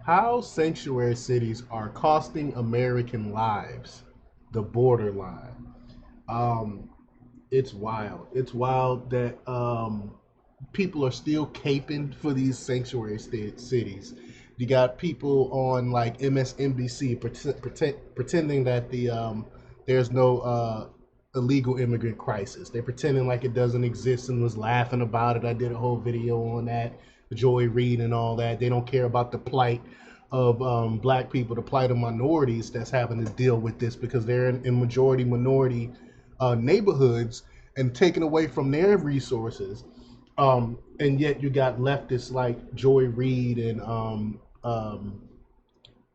How sanctuary cities are costing American lives. The borderline. Um, it's wild. It's wild that people are still caping for these sanctuary cities. You got people on like MSNBC pretending that there's no illegal immigrant crisis. They're pretending like it doesn't exist and was laughing about it. I did a whole video on that, Joy Reid and all that. They don't care about the plight of black people, the plight of minorities that's having to deal with this because they're in majority minority neighborhoods and taken away from their resources. And yet you got leftists like Joy Reid and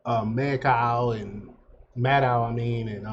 Mancow and Maddow, I mean, and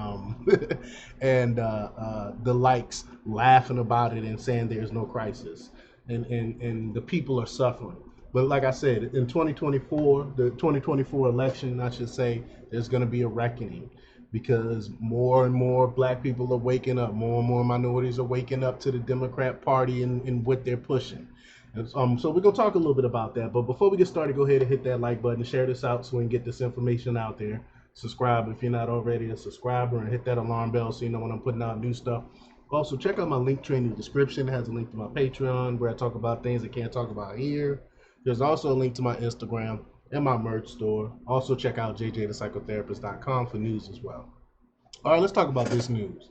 and the likes laughing about it and saying there's no crisis, and the people are suffering. But like I said, in 2024, the 2024 election, I should say, there's going to be a reckoning because more and more black people are waking up, more and more minorities are waking up to the Democrat Party and what they're pushing. And, so we're going to talk a little bit about that. But before we get started, go ahead and hit that like button, share this out so we can get this information out there. Subscribe if you're not already a subscriber, and hit that alarm bell so you know when I'm putting out new stuff. Also, check out my link tree in the description. It has a link to my Patreon where I talk about things I can't talk about here. There's also a link to my Instagram and my merch store. Also, check out jjthepsychotherapist.com for news as well. All right, let's talk about this news.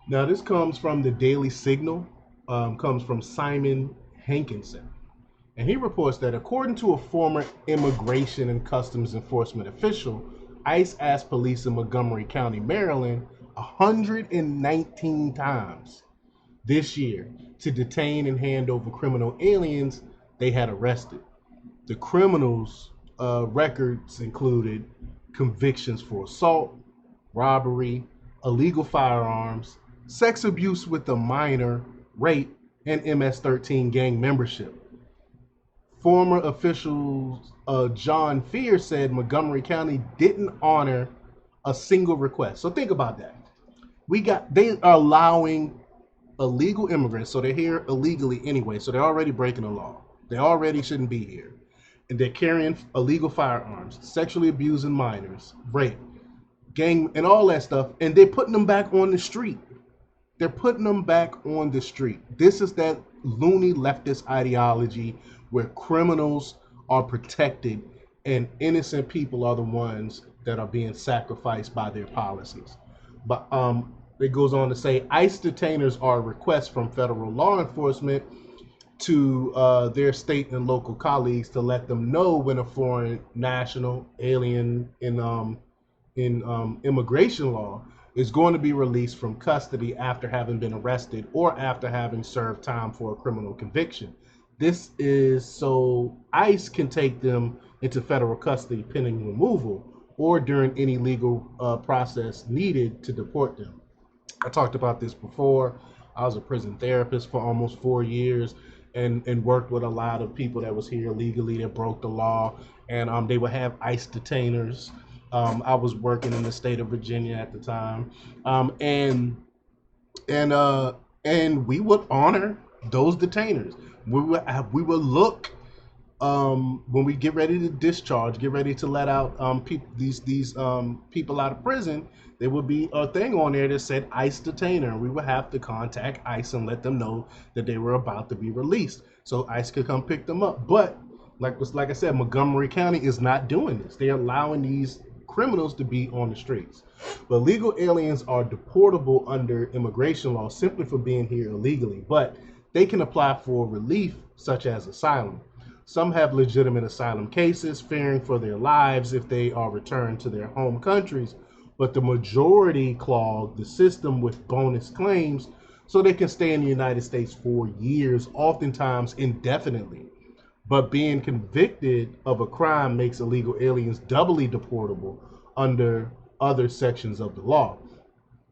Now, this comes from the Daily Signal, comes from Simon Hankinson. And he reports that according to a former Immigration and Customs Enforcement official, ICE asked police in Montgomery County, Maryland, 119 times this year to detain and hand over criminal aliens they had arrested. The criminals' records included convictions for assault, robbery, illegal firearms, sex abuse with a minor, rape, and MS-13 gang membership. Former officials John Fear said Montgomery County didn't honor a single request. So think about that. They are allowing illegal immigrants, so they're here illegally anyway, so they're already breaking the law. They already shouldn't be here. And they're carrying illegal firearms, sexually abusing minors, rape, gang, and all that stuff, and they're putting them back on the street. They're putting them back on the street. This is that loony leftist ideology where criminals are protected and innocent people are the ones that are being sacrificed by their policies. But it goes on to say ICE detainers are a request from federal law enforcement to their state and local colleagues to let them know when a foreign national alien in immigration law is going to be released from custody after having been arrested or after having served time for a criminal conviction. This is so ICE can take them into federal custody pending removal or during any legal process needed to deport them. I talked about this before. I was a prison therapist for almost 4 years and worked with a lot of people that was here legally that broke the law, and they would have ICE detainers. I was working in the state of Virginia at the time, and we would honor those detainers. We would look when we get ready to discharge, get ready to let out these people out of prison. There would be a thing on there that said ICE detainer. We would have to contact ICE and let them know that they were about to be released, so ICE could come pick them up. But like I said, Montgomery County is not doing this. They're allowing these criminals to be on the streets. But legal aliens are deportable under immigration law simply for being here illegally, but they can apply for relief such as asylum. Some have legitimate asylum cases, fearing for their lives if they are returned to their home countries, but the majority clog the system with bonus claims so they can stay in the United States for years, oftentimes indefinitely. But being convicted of a crime makes illegal aliens doubly deportable under other sections of the law.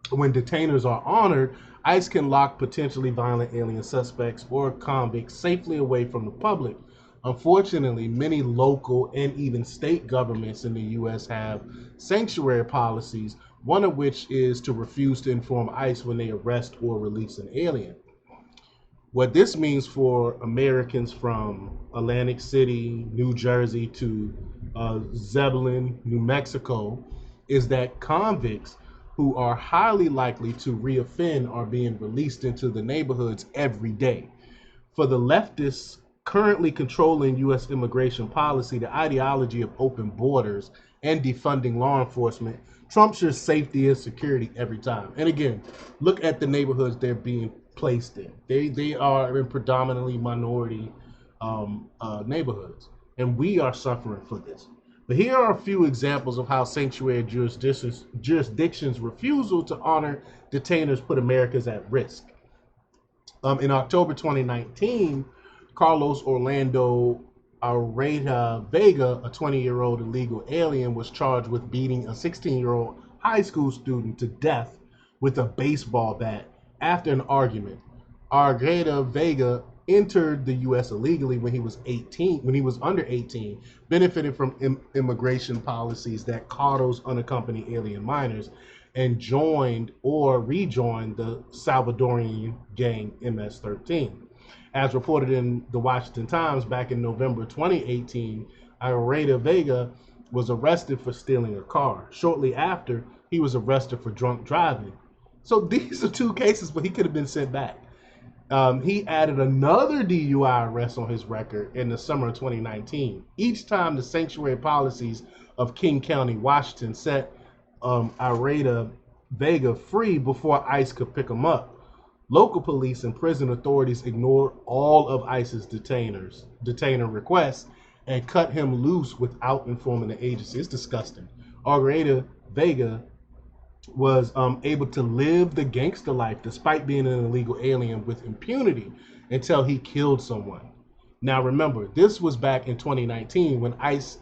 When detainers are honored, ICE can lock potentially violent alien suspects or convicts safely away from the public. Unfortunately, many local and even state governments in the U.S. have sanctuary policies, one of which is to refuse to inform ICE when they arrest or release an alien. What this means for Americans from Atlantic City, New Jersey to Zebulon, New Mexico, is that convicts who are highly likely to reoffend are being released into the neighborhoods every day. For the leftists currently controlling U.S. immigration policy, the ideology of open borders and defunding law enforcement trumps your safety and security every time. And again, look at the neighborhoods they're being placed in. They are in predominantly minority neighborhoods, and we are suffering for this. But here are a few examples of how sanctuary jurisdictions' refusal to honor detainers put Americans at risk. In October 2019, Carlos Orlando Areta Vega, a 20-year-old illegal alien, was charged with beating a 16-year-old high school student to death with a baseball bat after an argument. Areta Vega entered the U.S. illegally when he was under 18, benefited from immigration policies that coddles unaccompanied alien minors, and joined or rejoined the Salvadorian gang MS-13. As reported in the Washington Times back in November 2018, Areta Vega was arrested for stealing a car. Shortly after, he was arrested for drunk driving. So these are two cases, but he could have been sent back. He added another DUI arrest on his record in the summer of 2019. Each time the sanctuary policies of King County, Washington set Areta Vega free before ICE could pick him up. Local police and prison authorities ignored all of ICE's detainer requests and cut him loose without informing the agency. It's disgusting. Areta Vega was able to live the gangster life despite being an illegal alien with impunity until he killed someone. Now remember, this was back in 2019 when ICE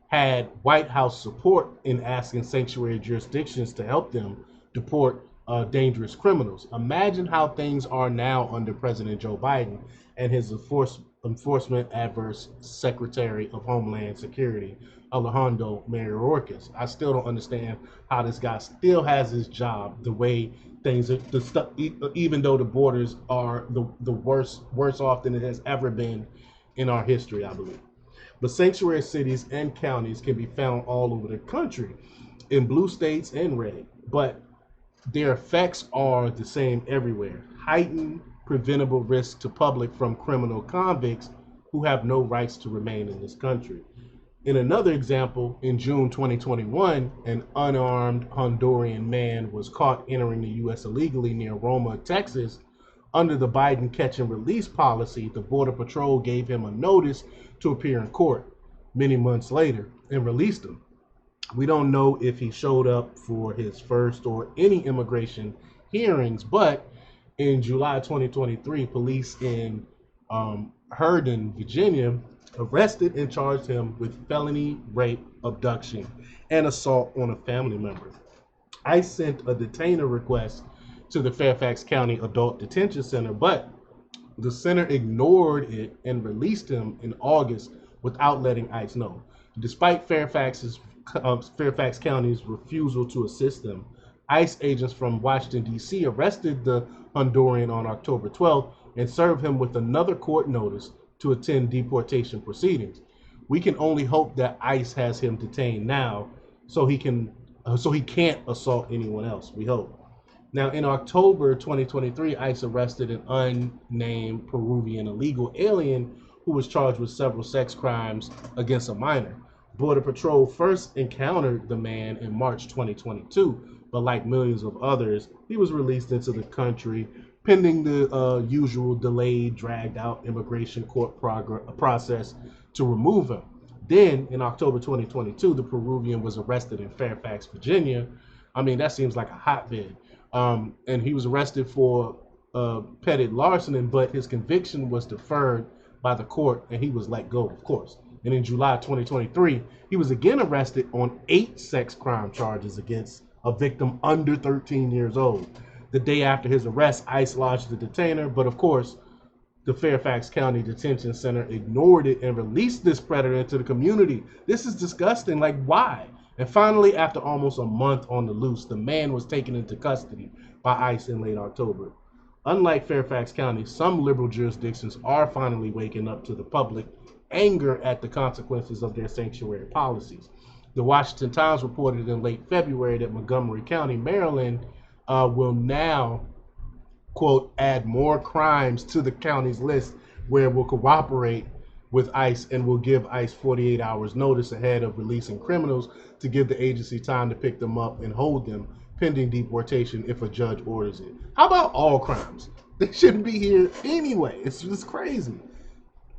had White House support in asking sanctuary jurisdictions to help them deport dangerous criminals. Imagine how things are now under President Joe Biden and his enforcement adverse Secretary of Homeland Security, Alejandro Mayorkas. I still don't understand how this guy still has his job the way things are, even though the borders are the worse off than it has ever been in our history, I believe. But sanctuary cities and counties can be found all over the country, in blue states and red, but their effects are the same everywhere. Heightened preventable risk to public from criminal convicts who have no rights to remain in this country. In another example, in June 2021, an unarmed Honduran man was caught entering the U.S. illegally near Roma, Texas. Under the Biden catch and release policy, the Border Patrol gave him a notice to appear in court many months later and released him. We don't know if he showed up for his first or any immigration hearings, but in July 2023, police in Herndon, Virginia, arrested and charged him with felony rape, abduction, and assault on a family member. I sent a detainer request to the Fairfax County Adult Detention Center, but the center ignored it and released him in August without letting ICE know. Despite Fairfax County's refusal to assist them, ICE agents from Washington, D.C. arrested the Honduran on October 12th and served him with another court notice to attend deportation proceedings. We can only hope that ICE has him detained now so he can't assault anyone else, we hope. Now, in October 2023, ICE arrested an unnamed Peruvian illegal alien who was charged with several sex crimes against a minor. Border Patrol first encountered the man in March 2022, but like millions of others, he was released into the country pending the usual delayed, dragged out immigration court process to remove him. Then, in October 2022, the Peruvian was arrested in Fairfax, Virginia. I mean, that seems like a hotbed. And he was arrested for petty larceny, but his conviction was deferred by the court and he was let go, of course. And in July 2023, he was again arrested on 8 sex crime charges against a victim under 13 years old. The day after his arrest, ICE lodged the detainer, but of course, the Fairfax County Detention Center ignored it and released this predator into the community. This is disgusting. Like, why? And finally, after almost a month on the loose, the man was taken into custody by ICE in late October. Unlike Fairfax County, some liberal jurisdictions are finally waking up to the public anger at the consequences of their sanctuary policies. The Washington Times reported in late February that Montgomery County, Maryland, will now, quote, add more crimes to the county's list where it will cooperate with ICE and will give ICE 48 hours notice ahead of releasing criminals to give the agency time to pick them up and hold them pending deportation if a judge orders it. How about all crimes? They shouldn't be here anyway. It's just crazy.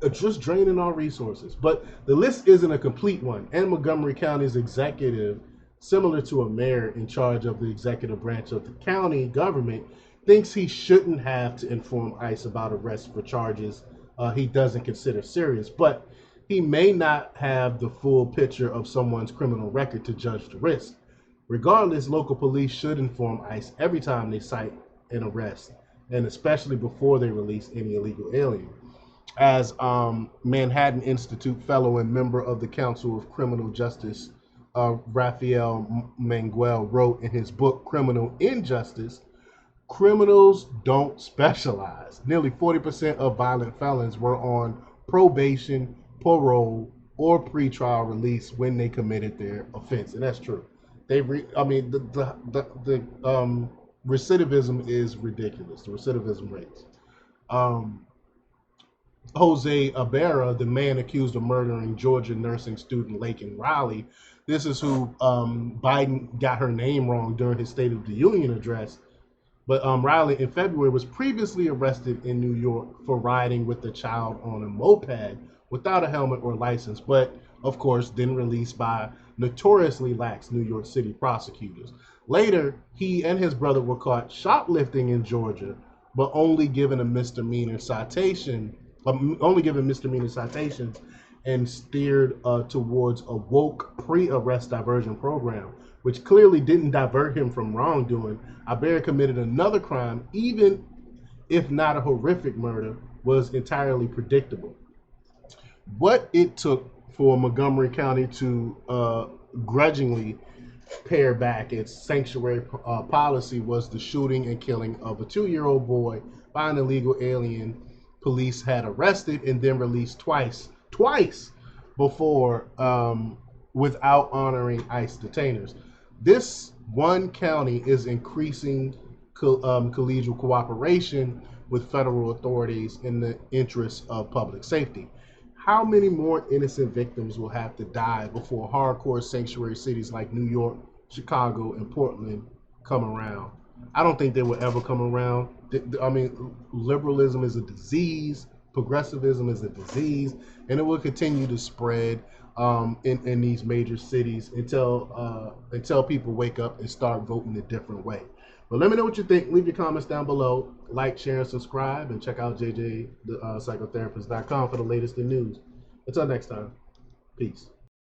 It's just draining our resources. But the list isn't a complete one. And Montgomery County's executive, similar to a mayor in charge of the executive branch of the county government, thinks he shouldn't have to inform ICE about arrests for charges he doesn't consider serious. But he may not have the full picture of someone's criminal record to judge the risk. Regardless, local police should inform ICE every time they cite an arrest, and especially before they release any illegal alien. As Manhattan Institute fellow and member of the Council of Criminal Justice, Raphael Manguel, wrote in his book, Criminal Injustice, criminals don't specialize. Nearly 40% of violent felons were on probation, parole, or pretrial release when they committed their offense, and that's true. The recidivism is ridiculous. The recidivism rates. Jose Ibarra, the man accused of murdering Georgia nursing student Laken Riley, this is who Biden got her name wrong during his State of the Union address. But Riley, in February, was previously arrested in New York for riding with a child on a moped without a helmet or license, but of course, then released by notoriously lax New York City prosecutors. Later, he and his brother were caught shoplifting in Georgia, but only given misdemeanor citations and steered towards a woke pre-arrest diversion program, which clearly didn't divert him from wrongdoing. Ibarra committed another crime, even if not a horrific murder, was entirely predictable. What it took for Montgomery County to grudgingly pare back its sanctuary policy was the shooting and killing of a 2-year-old boy by an illegal alien police had arrested and then released twice before without honoring ICE detainers. This one county is increasing collegial cooperation with federal authorities in the interest of public safety. How many more innocent victims will have to die before hardcore sanctuary cities like New York, Chicago, and Portland come around? I don't think they will ever come around. I mean, liberalism is a disease, progressivism is a disease, and it will continue to spread in these major cities until people wake up and start voting a different way. But let me know what you think. Leave your comments down below. Like, share, and subscribe. And check out jjthepsychotherapist.com for the latest in news. Until next time, peace.